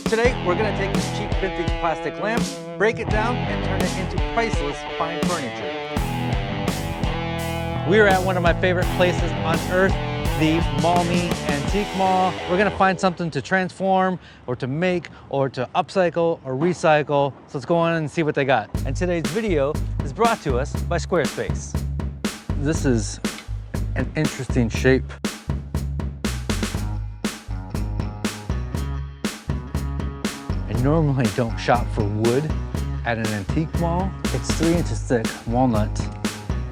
Today, we're gonna take this cheap vintage plastic lamp, break it down, and turn it into priceless fine furniture. We are at one of my favorite places on earth, the Maumee Antique Mall. We're gonna find something to transform, or to make, or to upcycle, or recycle. So let's go on and see what they got. And today's video is brought to us by Squarespace. This is an interesting shape. I normally don't shop for wood at an antique mall. It's 3 inches thick walnut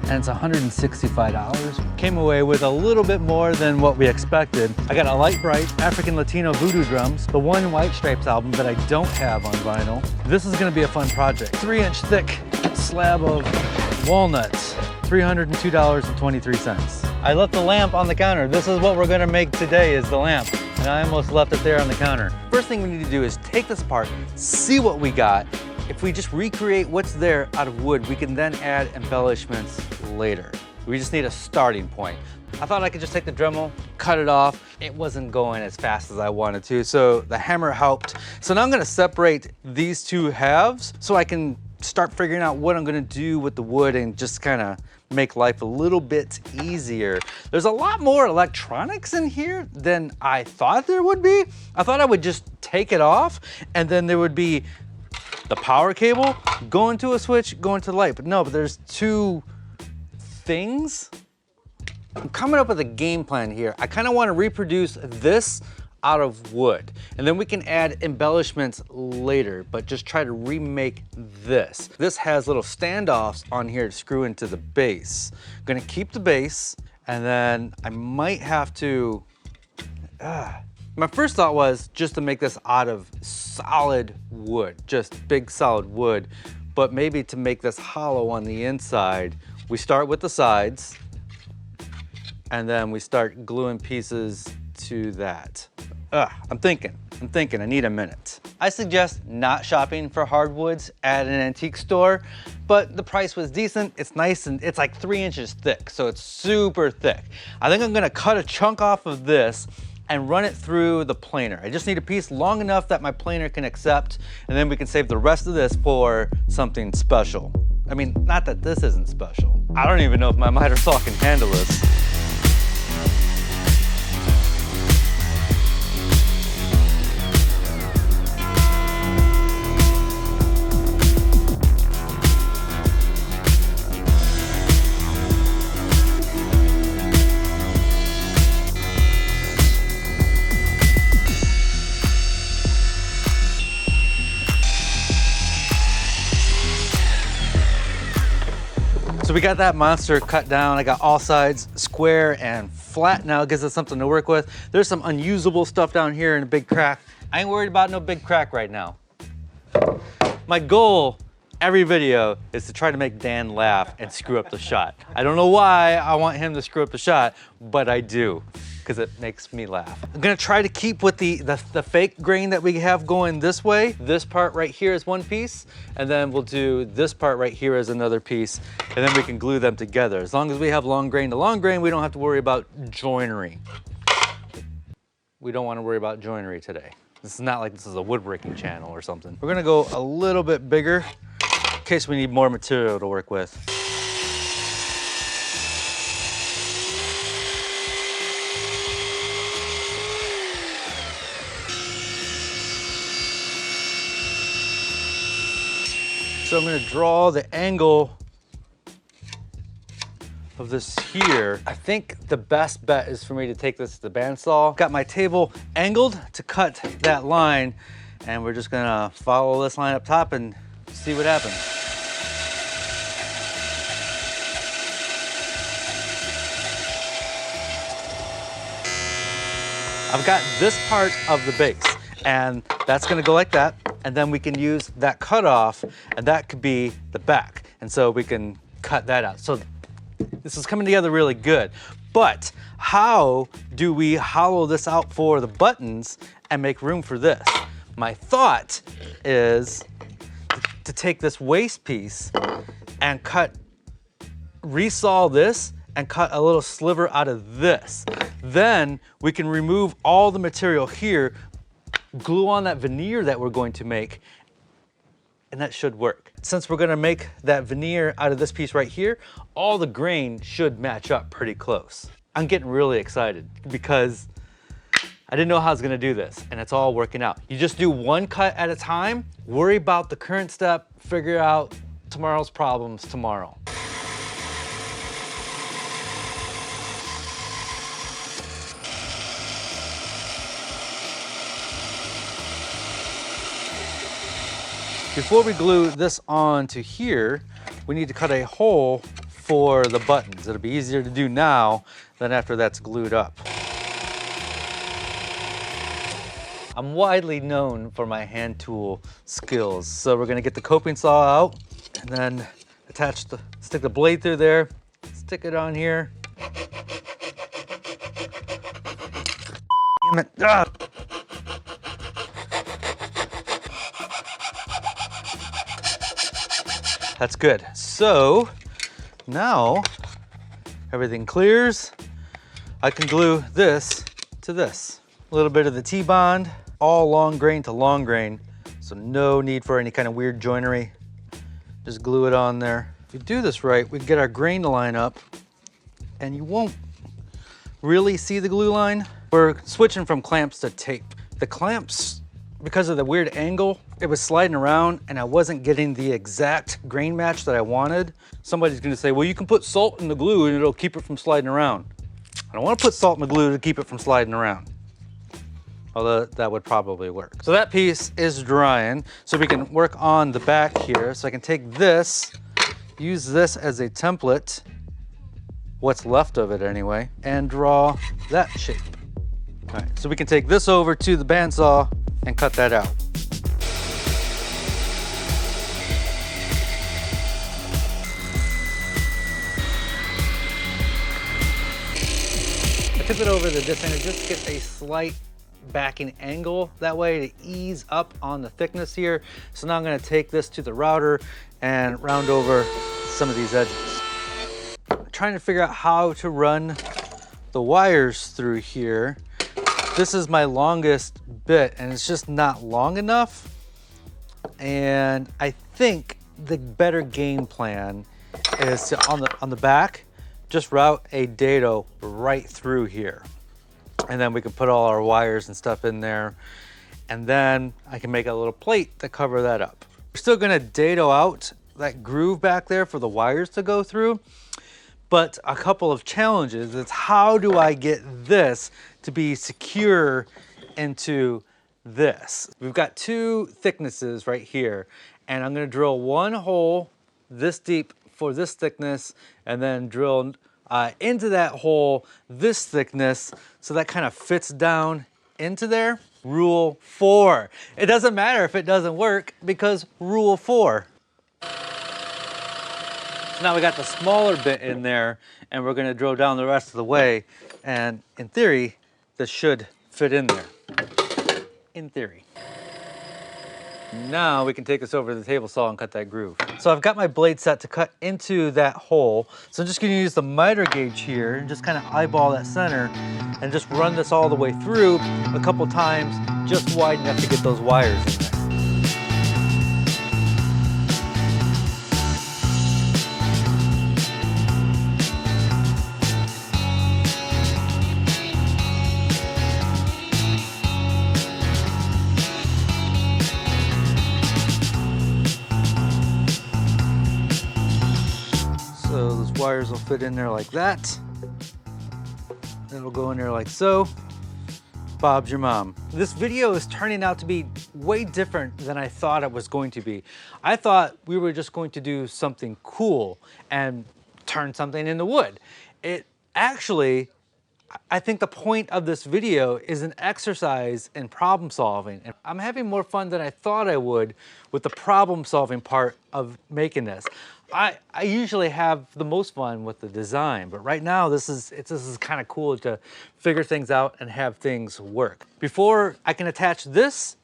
and it's $165. Came away with a little bit more than what we expected. I got a light bright African Latino voodoo drums, the one White Stripes album that I don't have on vinyl. This is gonna be a fun project. 3-inch thick slab of walnuts, $302.23. I left the lamp on the counter. This is what we're gonna make today, is the lamp. And I almost left it there on the counter. First thing we need to do is take this apart, see what we got. If we just recreate what's there out of wood, we can then add embellishments later. We just need a starting point. I thought I could just take the Dremel, cut it off. It wasn't going as fast as I wanted to, so the hammer helped. So now I'm gonna separate these two halves so I can start figuring out what I'm gonna do with the wood and just kinda make life a little bit easier. There's a lot more electronics in here than I thought there would be. I thought I would just take it off and then there would be the power cable going to a switch, going to the light. But no, but there's two things. I'm coming up with a game plan here. I kind of want to reproduce this out of wood, and then we can add embellishments later, but just try to remake this. This has little standoffs on here to screw into the base. I'm gonna keep the base, and then I might have to, my first thought was just to make this out of solid wood, just big solid wood, but maybe to make this hollow on the inside, we start with the sides, and then we start gluing pieces to that. I'm thinking, I need a minute. I suggest not shopping for hardwoods at an antique store, but the price was decent. It's nice and it's like 3 inches thick, so it's super thick. I think I'm gonna cut a chunk off of this and run it through the planer. I just need a piece long enough that my planer can accept, and then we can save the rest of this for something special. I mean, not that this isn't special. I don't even know if my miter saw can handle this. So we got that monster cut down. I got all sides square and flat now. It gives us something to work with. There's some unusable stuff down here in a big crack. I ain't worried about no big crack right now. My goal every video is to try to make Dan laugh and screw up the shot. I don't know why I want him to screw up the shot, but I do, because it makes me laugh. I'm gonna try to keep with the fake grain that we have going this way. This part right here is one piece, and then we'll do this part right here as another piece, and then we can glue them together. As long as we have long grain to long grain, we don't have to worry about joinery. We don't wanna worry about joinery today. This is not like this is a woodworking channel or something. We're gonna go a little bit bigger in case we need more material to work with. So I'm gonna draw the angle of this here. I think the best bet is for me to take this to the bandsaw. Got my table angled to cut that line, and we're just gonna follow this line up top and see what happens. I've got this part of the base, and that's gonna go like that, and then we can use that cutoff, and that could be the back. And so we can cut that out. So this is coming together really good. But how do we hollow this out for the buttons and make room for this? My thought is to take this waist piece and resaw this and cut a little sliver out of this. Then we can remove all the material here, glue on that veneer that we're going to make, and that should work. Since we're gonna make that veneer out of this piece right here, all the grain should match up pretty close. I'm getting really excited because I didn't know how I was gonna do this, and it's all working out. You just do one cut at a time, worry about the current step, figure out tomorrow's problems tomorrow. Before we glue this on to here, we need to cut a hole for the buttons. It'll be easier to do now than after that's glued up. I'm widely known for my hand tool skills. So we're gonna get the coping saw out and then stick the blade through there, stick it on here. Damn it. Ah! That's good. So now everything clears. I can glue this to this. A little bit of the T-bond, all long grain to long grain. So no need for any kind of weird joinery. Just glue it on there. If we do this right, we can get our grain to line up and you won't really see the glue line. We're switching from clamps to tape. The clamps, because of the weird angle, it was sliding around and I wasn't getting the exact grain match that I wanted. Somebody's gonna say, well, you can put salt in the glue and it'll keep it from sliding around. I don't wanna put salt in the glue to keep it from sliding around. Although that would probably work. So that piece is drying, so we can work on the back here. So I can take this, use this as a template, what's left of it anyway, and draw that shape. All right, so we can take this over to the bandsaw and cut that out. I took it over the disc just to get a slight backing angle that way to ease up on the thickness here. So now I'm going to take this to the router and round over some of these edges. I'm trying to figure out how to run the wires through here. This is my longest bit and it's just not long enough. And I think the better game plan is to, on the back, just route a dado right through here. And then we can put all our wires and stuff in there. And then I can make a little plate to cover that up. We're still gonna dado out that groove back there for the wires to go through. But a couple of challenges is how do I get this to be secure into this? We've got two thicknesses right here. And I'm gonna drill one hole this deep for this thickness and then drill into that hole this thickness so that kind of fits down into there. Rule 4. It doesn't matter if it doesn't work because rule 4. So now we got the smaller bit in there and we're gonna drill down the rest of the way, and in theory this should fit in there. In theory. Now we can take this over to the table saw and cut that groove. So I've got my blade set to cut into that hole. So I'm just gonna use the miter gauge here and just kind of eyeball that center and just run this all the way through a couple times, just wide enough to get those wires in there. So those wires will fit in there like that. It'll go in there like so. Bob's your mom. This video is turning out to be way different than I thought it was going to be. I thought we were just going to do something cool and turn something into wood. It actually, I think the point of this video is an exercise in problem solving. And I'm having more fun than I thought I would with the problem solving part of making this. I usually have the most fun with the design, but right now this is kind of cool to figure things out and have things work. Before I can attach this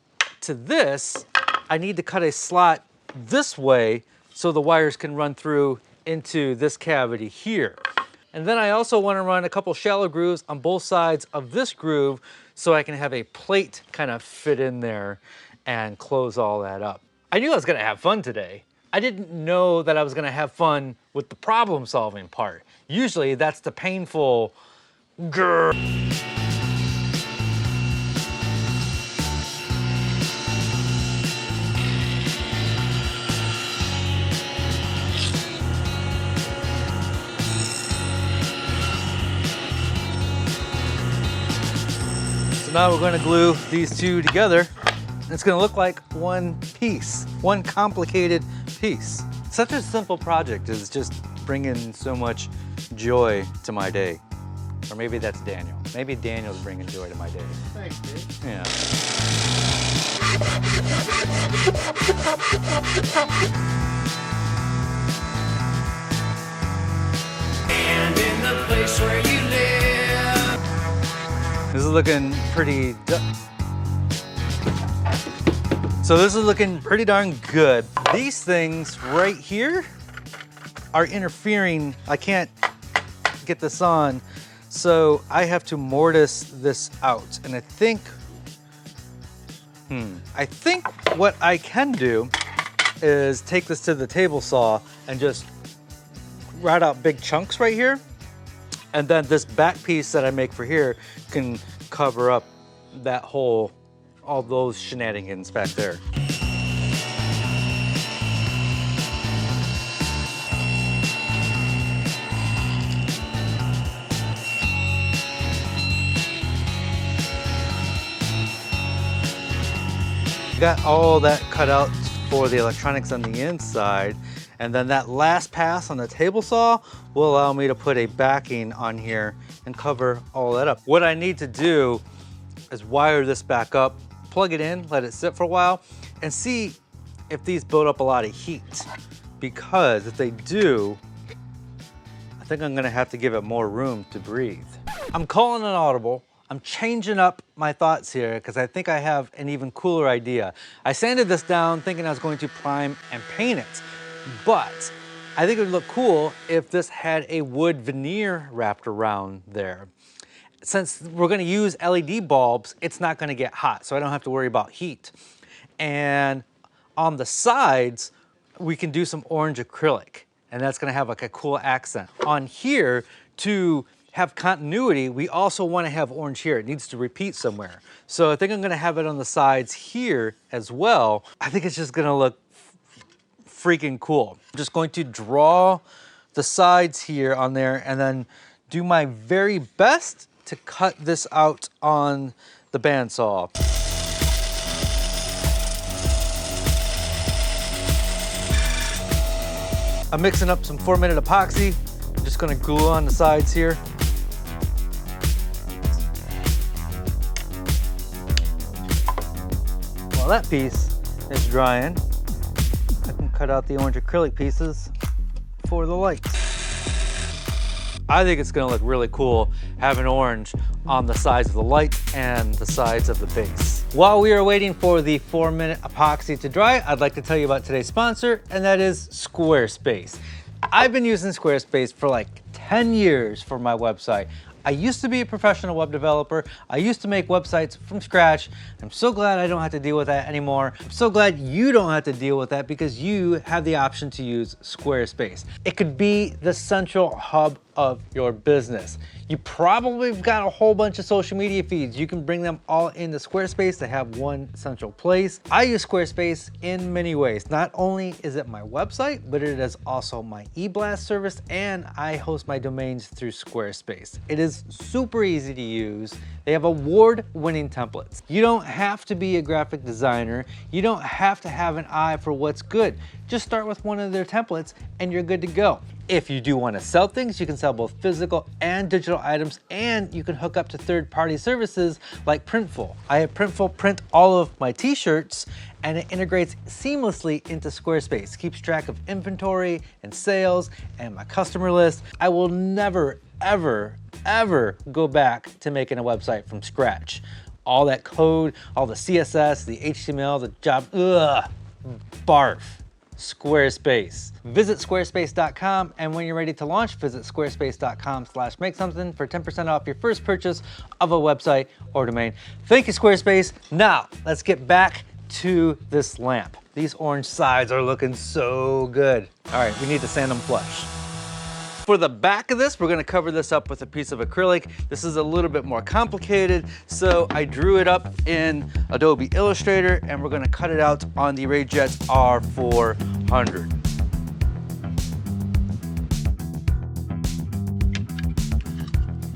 to this, I need to cut a slot this way so the wires can run through into this cavity here. And then I also want to run a couple shallow grooves on both sides of this groove so I can have a plate kind of fit in there and close all that up. I knew I was gonna have fun today. I didn't know that I was gonna have fun with the problem solving part. Usually that's the painful grrr. So now we're going to glue these two together. It's going to look like one piece, one complicated piece. Such a simple project is just bringing so much joy to my day. Or maybe that's Daniel. Maybe Daniel's bringing joy to my day. Thanks, Dave. Yeah. And in the place where you live. This is looking pretty. So this is looking pretty darn good. These things right here are interfering. I can't get this on, so I have to mortise this out. And I think what I can do is take this to the table saw and just rat out big chunks right here. And then this back piece that I make for here can cover up that whole, all those shenanigans back there. Got all that cut out for the electronics on the inside, and then that last pass on the table saw will allow me to put a backing on here and cover all that up. What I need to do is wire this back up, plug it in, let it sit for a while, and see if these build up a lot of heat. Because if they do, I think I'm gonna have to give it more room to breathe. I'm calling an audible. I'm changing up my thoughts here because I think I have an even cooler idea. I sanded this down thinking I was going to prime and paint it, but I think it would look cool if this had a wood veneer wrapped around there. Since we're gonna use LED bulbs, it's not gonna get hot, so I don't have to worry about heat. And on the sides, we can do some orange acrylic, and that's gonna have like a cool accent. On here, to have continuity, we also wanna have orange here. It needs to repeat somewhere. So I think I'm gonna have it on the sides here as well. I think it's just gonna look freaking cool. I'm just going to draw the sides here on there and then do my very best to cut this out on the bandsaw. I'm mixing up some 4-minute epoxy. I'm just gonna glue on the sides here. While that piece is drying, I can cut out the orange acrylic pieces for the lights. I think it's gonna look really cool having orange on the sides of the light and the sides of the base. While we are waiting for the 4-minute epoxy to dry, I'd like to tell you about today's sponsor, and that is Squarespace. I've been using Squarespace for like 10 years for my website. I used to be a professional web developer. I used to make websites from scratch. I'm so glad I don't have to deal with that anymore. I'm so glad you don't have to deal with that because you have the option to use Squarespace. It could be the central hub of your business. You probably have got a whole bunch of social media feeds. You can bring them all into Squarespace to have one central place. I use Squarespace in many ways. Not only is it my website, but it is also my eBlast service, and I host my domains through Squarespace. It is super easy to use. They have award-winning templates. You don't have to be a graphic designer. You don't have to have an eye for what's good. Just start with one of their templates and you're good to go. If you do want to sell things, you can sell both physical and digital items, and you can hook up to third-party services like Printful. I have Printful print all of my t-shirts, and it integrates seamlessly into Squarespace. Keeps track of inventory and sales and my customer list. I will never, ever, ever go back to making a website from scratch. All that code, all the CSS, the HTML, the job, ugh, barf. Squarespace. Visit squarespace.com, and when you're ready to launch, visit squarespace.com/makesomething for 10% off your first purchase of a website or domain. Thank you, Squarespace. Now, let's get back to this lamp. These orange sides are looking so good. All right, we need to sand them flush. For the back of this, we're gonna cover this up with a piece of acrylic. This is a little bit more complicated, so I drew it up in Adobe Illustrator, and we're gonna cut it out on the Rayjet R400.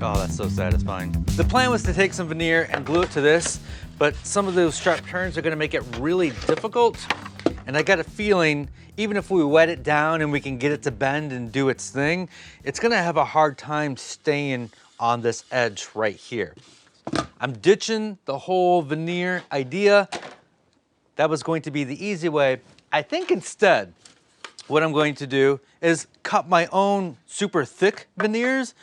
Oh, that's so satisfying. The plan was to take some veneer and glue it to this, but some of those sharp turns are gonna make it really difficult. And I got a feeling, even if we wet it down and we can get it to bend and do its thing, it's gonna have a hard time staying on this edge right here. I'm ditching the whole veneer idea. That was going to be the easy way. I think instead, what I'm going to do is cut my own super thick veneers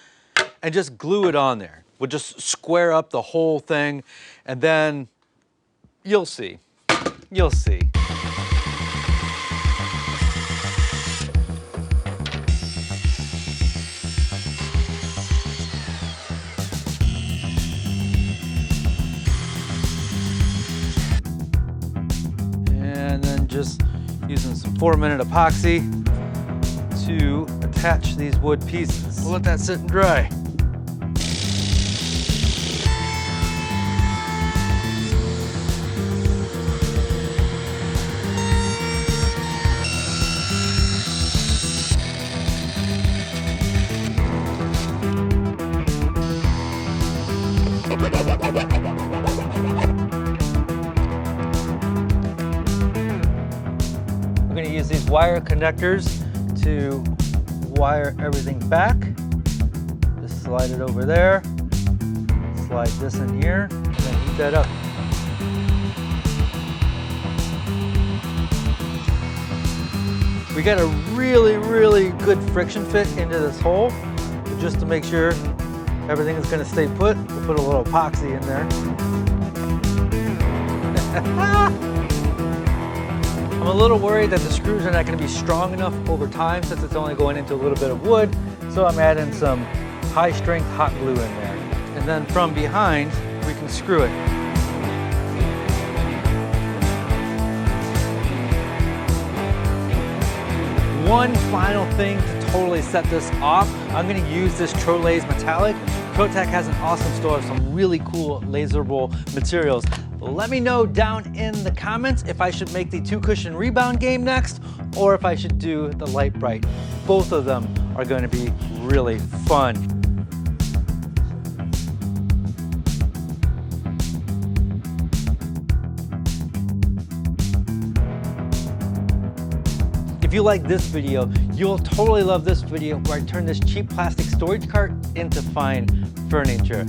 and just glue it on there. We'll just square up the whole thing, and then you'll see. You'll see. And then just using some 4-minute epoxy to attach these wood pieces. We'll let that sit and dry. We're going to use these wire connectors to wire everything back. Just slide it over there, slide this in here, and then heat that up. We got a really, really good friction fit into this hole. But just to make sure everything is going to stay put, we'll put a little epoxy in there. I'm a little worried that the screws are not going to be strong enough over time since it's only going into a little bit of wood, so I'm adding some high-strength hot glue in there. And then from behind, we can screw it. One final thing to totally set this off, I'm going to use this Trolaze Metallic. ProTech has an awesome store of some really cool laserable materials. Let me know down in the comments if I should make the 2-cushion rebound game next, or if I should do the Light Bright. Both of them are going to be really fun. If you like this video, you'll totally love this video where I turn this cheap plastic storage cart into fine furniture.